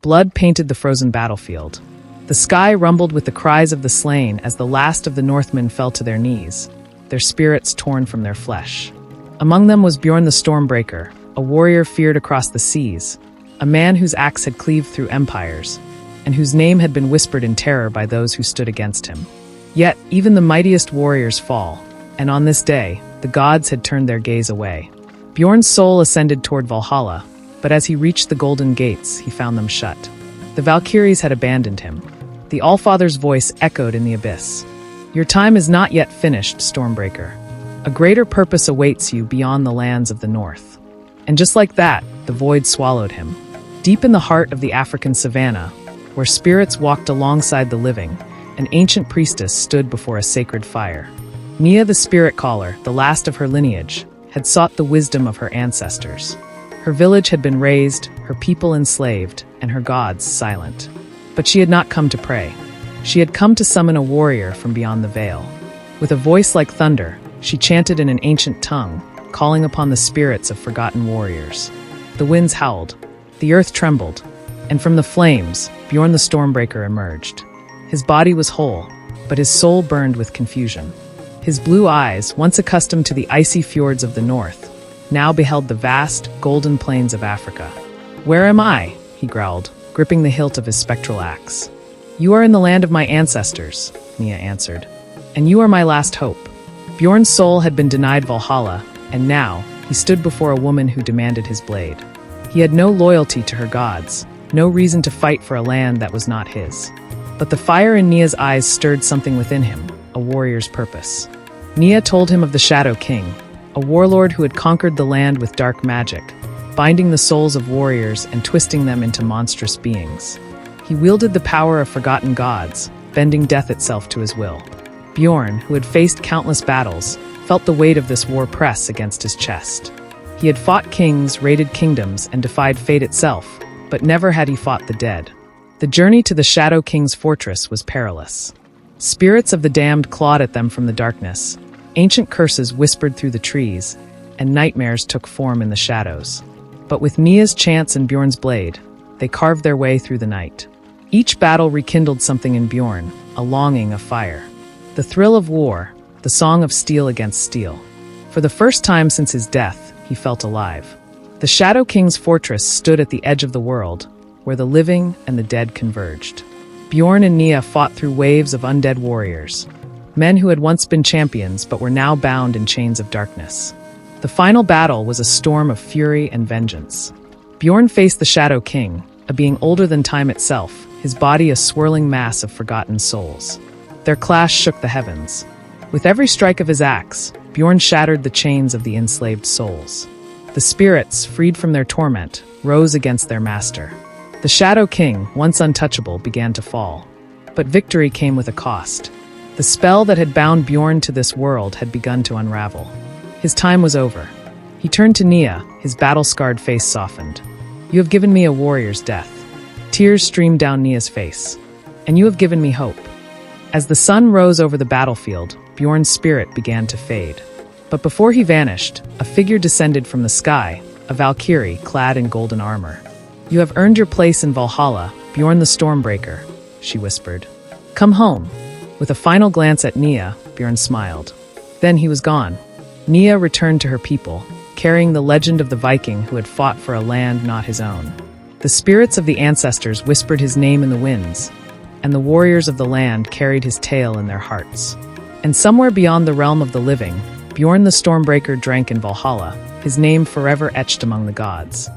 Blood painted the frozen battlefield. The sky rumbled with the cries of the slain as the last of the Northmen fell to their knees, their spirits torn from their flesh. Among them was Bjorn the Stormbreaker, a warrior feared across the seas, a man whose axe had cleaved through empires, and whose name had been whispered in terror by those who stood against him. Yet, even the mightiest warriors fall, and on this day, the gods had turned their gaze away. Bjorn's soul ascended toward Valhalla, but as he reached the golden gates, he found them shut. The Valkyries had abandoned him. The Allfather's voice echoed in the abyss. "Your time is not yet finished, Stormbreaker. A greater purpose awaits you beyond the lands of the north." And just like that, the void swallowed him. Deep in the heart of the African savanna, where spirits walked alongside the living, an ancient priestess stood before a sacred fire. Nia the Spiritcaller, the last of her lineage, had sought the wisdom of her ancestors. Her village had been razed, her people enslaved, and her gods silent. But she had not come to pray. She had come to summon a warrior from beyond the veil. With a voice like thunder, she chanted in an ancient tongue, calling upon the spirits of forgotten warriors. The winds howled, the earth trembled, and from the flames, Bjorn the Stormbreaker emerged. His body was whole, but his soul burned with confusion. His blue eyes, once accustomed to the icy fjords of the north, now beheld the vast, golden plains of Africa. "Where am I?" he growled, gripping the hilt of his spectral axe. "You are in the land of my ancestors," Nia answered, "and you are my last hope." Bjorn's soul had been denied Valhalla, and now he stood before a woman who demanded his blade. He had no loyalty to her gods, no reason to fight for a land that was not his. But the fire in Nia's eyes stirred something within him, a warrior's purpose. Nia told him of the Shadow King, a warlord who had conquered the land with dark magic, binding the souls of warriors and twisting them into monstrous beings. He wielded the power of forgotten gods, bending death itself to his will. Bjorn, who had faced countless battles, felt the weight of this war press against his chest. He had fought kings, raided kingdoms, and defied fate itself, but never had he fought the dead. The journey to the Shadow King's fortress was perilous. Spirits of the damned clawed at them from the darkness, ancient curses whispered through the trees, and nightmares took form in the shadows. But with Nia's chance and Bjorn's blade, they carved their way through the night. Each battle rekindled something in Bjorn, a longing of fire. The thrill of war, the song of steel against steel. For the first time since his death, he felt alive. The Shadow King's fortress stood at the edge of the world, where the living and the dead converged. Bjorn and Nia fought through waves of undead warriors, men who had once been champions but were now bound in chains of darkness. The final battle was a storm of fury and vengeance. Bjorn faced the Shadow King, a being older than time itself, his body a swirling mass of forgotten souls. Their clash shook the heavens. With every strike of his axe, Bjorn shattered the chains of the enslaved souls. The spirits, freed from their torment, rose against their master. The Shadow King, once untouchable, began to fall. But victory came with a cost. The spell that had bound Bjorn to this world had begun to unravel. His time was over. He turned to Nia, his battle-scarred face softened. "You have given me a warrior's death." Tears streamed down Nia's face. "And you have given me hope." As the sun rose over the battlefield, Bjorn's spirit began to fade. But before he vanished, a figure descended from the sky, a Valkyrie clad in golden armor. "You have earned your place in Valhalla, Bjorn the Stormbreaker," she whispered. "Come home." With a final glance at Nia, Bjorn smiled. Then he was gone. Nia returned to her people, carrying the legend of the Viking who had fought for a land not his own. The spirits of the ancestors whispered his name in the winds, and the warriors of the land carried his tale in their hearts. And somewhere beyond the realm of the living, Bjorn the Stormbreaker drank in Valhalla, his name forever etched among the gods.